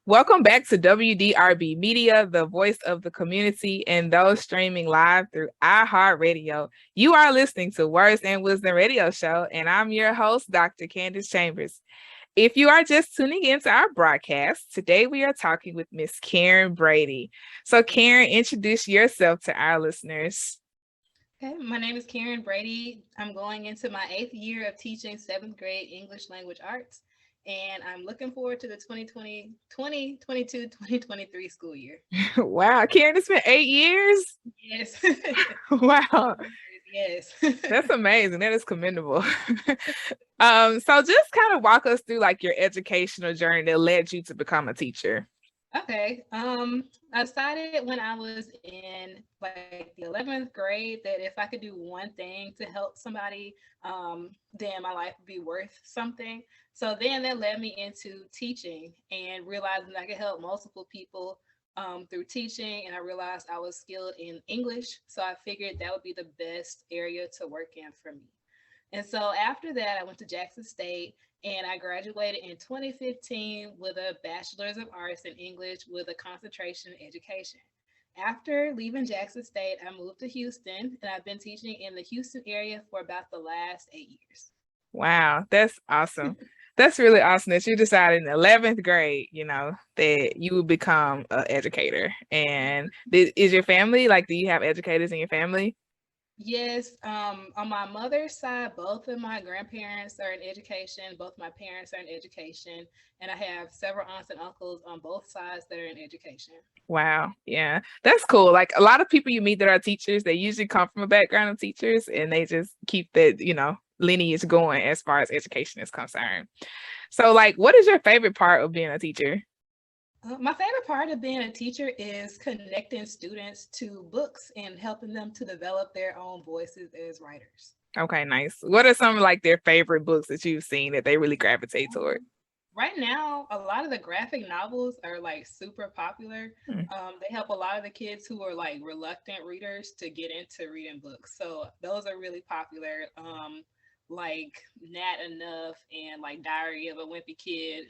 Welcome back to WDRB Media, the voice of the community, and those streaming live through iHeartRadio. You are listening to Words and Wisdom Radio Show, and I'm your host, Dr. Candace Chambers. If you are just tuning into our broadcast, today we are talking with Miss Karen Brady. So, Karen, introduce yourself to our listeners. Okay, my name is Karen Brady. I'm going into my 8th year of teaching 7th grade English language arts, and I'm looking forward to the 2022-2023 school year. Wow, Karen, it's been 8 years. Yes. Wow, Yes. that's amazing. That is commendable. So just kind of walk us through like your educational journey that led you to become a teacher. Okay. I decided when I was in like the 11th grade that if I could do one thing to help somebody, then my life would be worth something. So then that led me into teaching and realizing I could help multiple people through teaching. And I realized I was skilled in English. So I figured that would be the best area to work in for me. And so after that, I went to Jackson State and I graduated in 2015 with a Bachelor's of Arts in English with a concentration in education. After leaving Jackson State, I moved to Houston and I've been teaching in the Houston area for about the last 8 years. Wow, that's awesome. That's really awesome that you decided in 11th grade, that you would become an educator. And is your family, like, do you have educators in your family? Yes, on my mother's side, both of my grandparents are in education, both my parents are in education, and I have several aunts and uncles on both sides that are in education. Wow. Yeah. That's cool. Like a lot of people you meet that are teachers, they usually come from a background of teachers and they just keep that, lineage going as far as education is concerned. So like what is your favorite part of being a teacher? My favorite part of being a teacher is connecting students to books and helping them to develop their own voices as writers. Okay, nice. What are some like their favorite books that you've seen that they really gravitate toward? Right now, a lot of the graphic novels are like super popular. Hmm. They help a lot of the kids who are like reluctant readers to get into reading books. So those are really popular. Like Nat Enough and like Diary of a Wimpy Kid.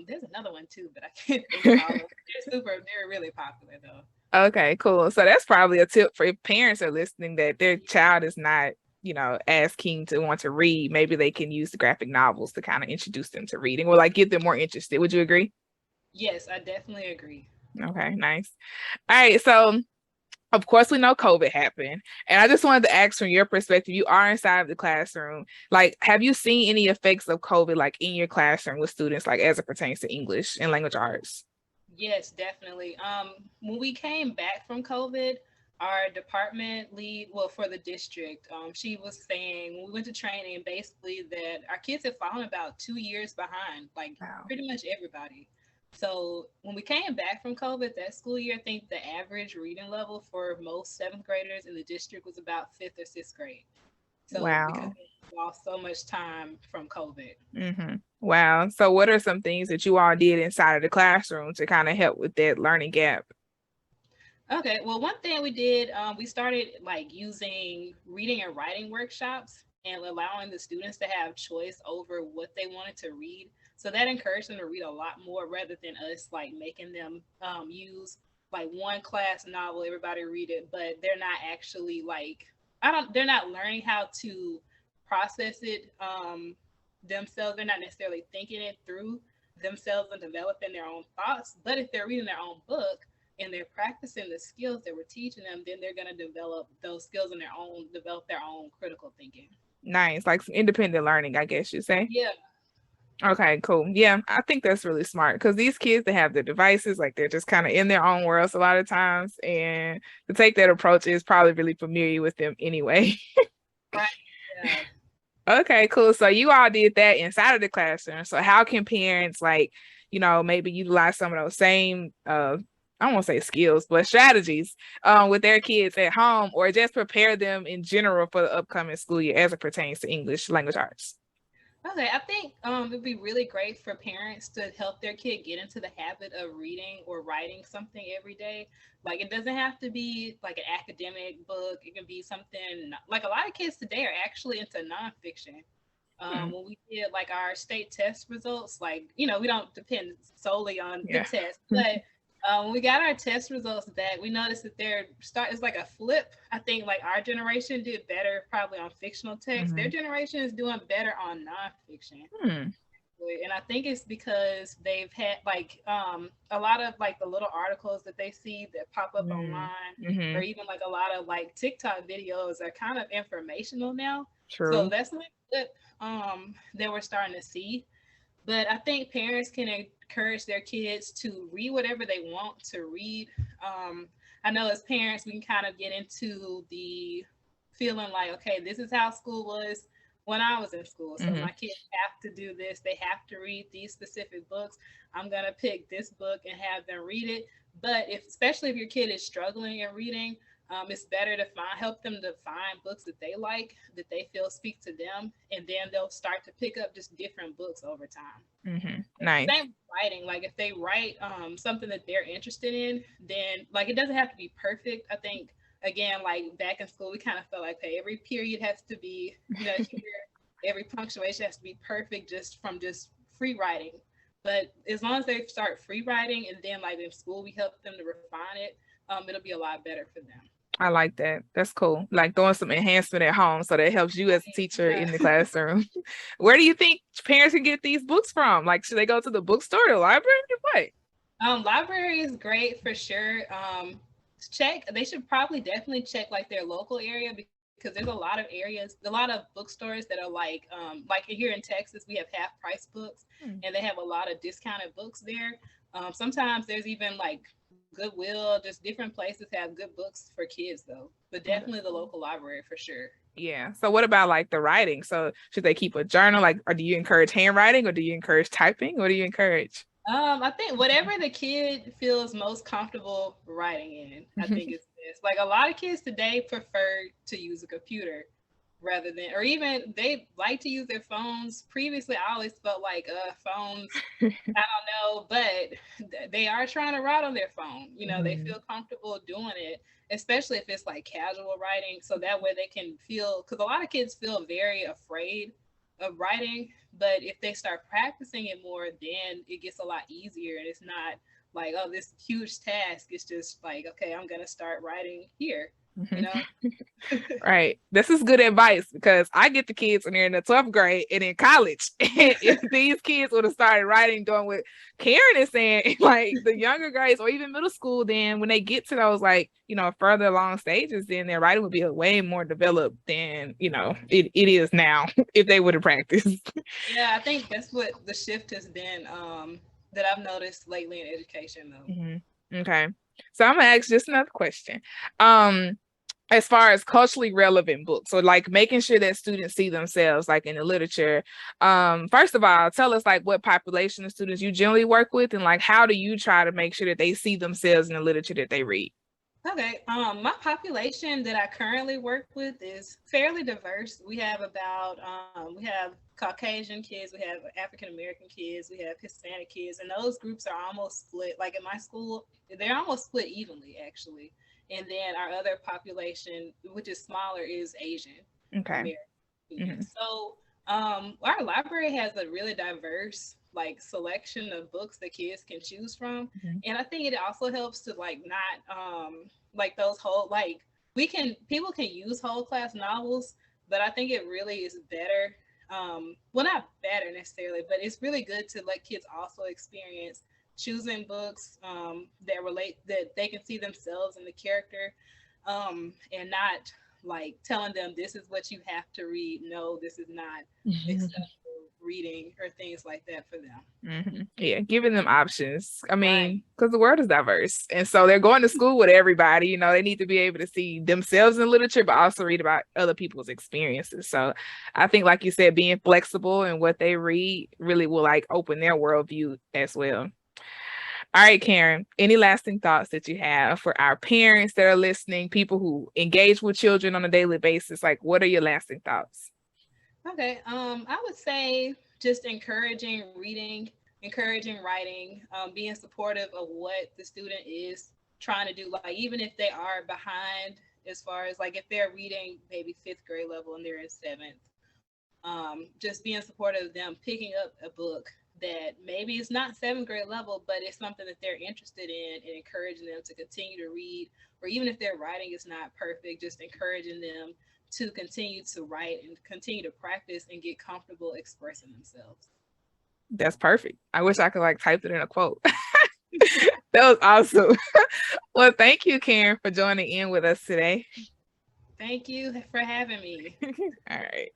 There's another one too, but I can't think of all of them. They're really popular though. Okay, cool. So that's probably a tip for if parents are listening that their child is not, as keen to want to read. Maybe they can use the graphic novels to kind of introduce them to reading or like get them more interested. Would you agree? Yes, I definitely agree. Okay, nice. All right, so of course we know COVID happened, and I just wanted to ask from your perspective, you are inside of the classroom. Like, have you seen any effects of COVID like in your classroom with students, like as it pertains to English and language arts? Yes, definitely. When we came back from COVID, our department lead, well, for the district, she was saying when we went to training, basically that our kids have fallen about 2 years behind, like Wow. pretty much everybody. So when we came back from COVID that school year, I think the average reading level for most seventh graders in the district was about fifth or sixth grade. So because Wow. we lost so much time from COVID. Wow. So what are some things that you all did inside of the classroom to kind of help with that learning gap? Okay, well, one thing we did, we started like using reading and writing workshops and allowing the students to have choice over what they wanted to read. So that encouraged them to read a lot more rather than us like making them use like one class novel, everybody read it, but they're not actually like, they're not learning how to process it themselves. They're not necessarily thinking it through themselves and developing their own thoughts. But if they're reading their own book, and they're practicing the skills that we're teaching them, then they're going to develop those skills in their own, develop their own critical thinking. Nice, like some independent learning, I guess you say. Yeah, Okay, cool. Yeah, I think that's really smart because these kids they have their devices, like they're just kind of in their own worlds a lot of times, and to take that approach is probably really familiar with them anyway. right. Yeah. Okay, cool. So you all did that inside of the classroom. So how can parents like, maybe utilize some of those same I won't say skills, but strategies with their kids at home or just prepare them in general for the upcoming school year as it pertains to English language arts? Okay, I think it'd be really great for parents to help their kid get into the habit of reading or writing something every day. Like it doesn't have to be like an academic book. It can be something like a lot of kids today are actually into nonfiction. Hmm. When we did like our state test results, like, we don't depend solely on the Yeah. test, but when we got our test results back, we noticed that it's like a flip. I think like our generation did better probably on fictional text. Their Hmm. generation is doing better on nonfiction. Hmm. And I think it's because they've had like a lot of like the little articles that they see that pop up online, or Hmm. even like a lot of like TikTok videos are kind of informational now. So True. that's like what that we're starting to see. But I think parents can encourage their kids to read whatever they want to read. Um, I know as parents, we can kind of get into the feeling like, okay, this is how school was when I was in school. So Hmm. my kids have to do this. They have to read these specific books. I'm going to pick this book and have them read it. But especially if your kid is struggling in reading, it's better to help them to find books that they like, that they feel speak to them, and then they'll start to pick up just different books over time. Hmm. Nice. Same with writing. Like if they write something that they're interested in, then like it doesn't have to be perfect. I think again, like back in school, we kind of felt like, hey, every period has to be, here, every punctuation has to be perfect just from just free writing. But as long as they start free writing, and then like in school we help them to refine it, it'll be a lot better for them. I like that. That's cool. Like doing some enhancement at home so that helps you as a teacher Yeah. in the classroom. Where do you think parents can get these books from? Like, should they go to the bookstore, the library, or what? Library is great for sure. They should probably definitely check like their local area, because there's a lot of areas, a lot of bookstores that are like here in Texas, we have half price books, Hmm. and they have a lot of discounted books there. Sometimes there's even like Goodwill, just different places have good books for kids though. But Oh, definitely that's the cool. local library for sure. Yeah. So what about like the writing? So should they keep a journal? Like, or do you encourage handwriting or do you encourage typing? What do you encourage? I think whatever the kid feels most comfortable writing in, I think is best. Like a lot of kids today prefer to use a computer rather than, or even they like to use their phones. Previously, I always felt like phones, I don't know, but they are trying to write on their phone. They Mhm. feel comfortable doing it, especially if it's like casual writing. So that way they can feel, because a lot of kids feel very afraid of writing. But if they start practicing it more, then it gets a lot easier. And it's not like, oh, this huge task. It's just like, okay, I'm going to start writing here, you Mhm. know? Right. This is good advice because I get the kids when they're in the 12th grade and in college. And if these kids would have started writing, doing what Karen is saying, like the younger grades or even middle school, then when they get to those like, further along stages, then their writing would be way more developed than, it is now if they would have practiced. Yeah, I think that's what the shift has been, that I've noticed lately in education, though. Mhm. Okay. So I'm gonna ask just another question. Um, as far as culturally relevant books, so like making sure that students see themselves like in the literature. First of all, tell us like what population of students you generally work with, and like how do you try to make sure that they see themselves in the literature that they read? Okay, my population that I currently work with is fairly diverse. We have Caucasian kids, we have African American kids, we have Hispanic kids, and those groups are almost split. Like in my school, they're almost split evenly, actually. And then our other population, which is smaller, is Asian Okay. American Hmm. students. So our library has a really diverse like selection of books that kids can choose from, Hmm. and I think it also helps to like not like those whole like we can people can use whole class novels, but I think it really is better, well, not better necessarily, but it's really good to let kids also experience choosing books that they can see themselves in the character, and not like telling them this is what you have to read. No, this is not acceptable reading or things like that for them. Yeah, giving them options. I Right. mean, because the world is diverse. And so they're going to school with everybody. They need to be able to see themselves in literature, but also read about other people's experiences. So I think, like you said, being flexible in what they read really will like open their worldview as well. All right, Karen, any lasting thoughts that you have for our parents that are listening, people who engage with children on a daily basis? Like, what are your lasting thoughts? Okay. I would say just encouraging reading, encouraging writing, being supportive of what the student is trying to do. Like even if they are behind, as far as like if they're reading maybe fifth grade level and they're in seventh, just being supportive of them picking up a book that maybe it's not seventh grade level, but it's something that they're interested in, and encouraging them to continue to read, or even if their writing is not perfect, just encouraging them to continue to write and continue to practice and get comfortable expressing themselves. That's perfect. I wish I could like type it in a quote. That was awesome. Well, thank you, Karen, for joining in with us today. Thank you for having me. All right.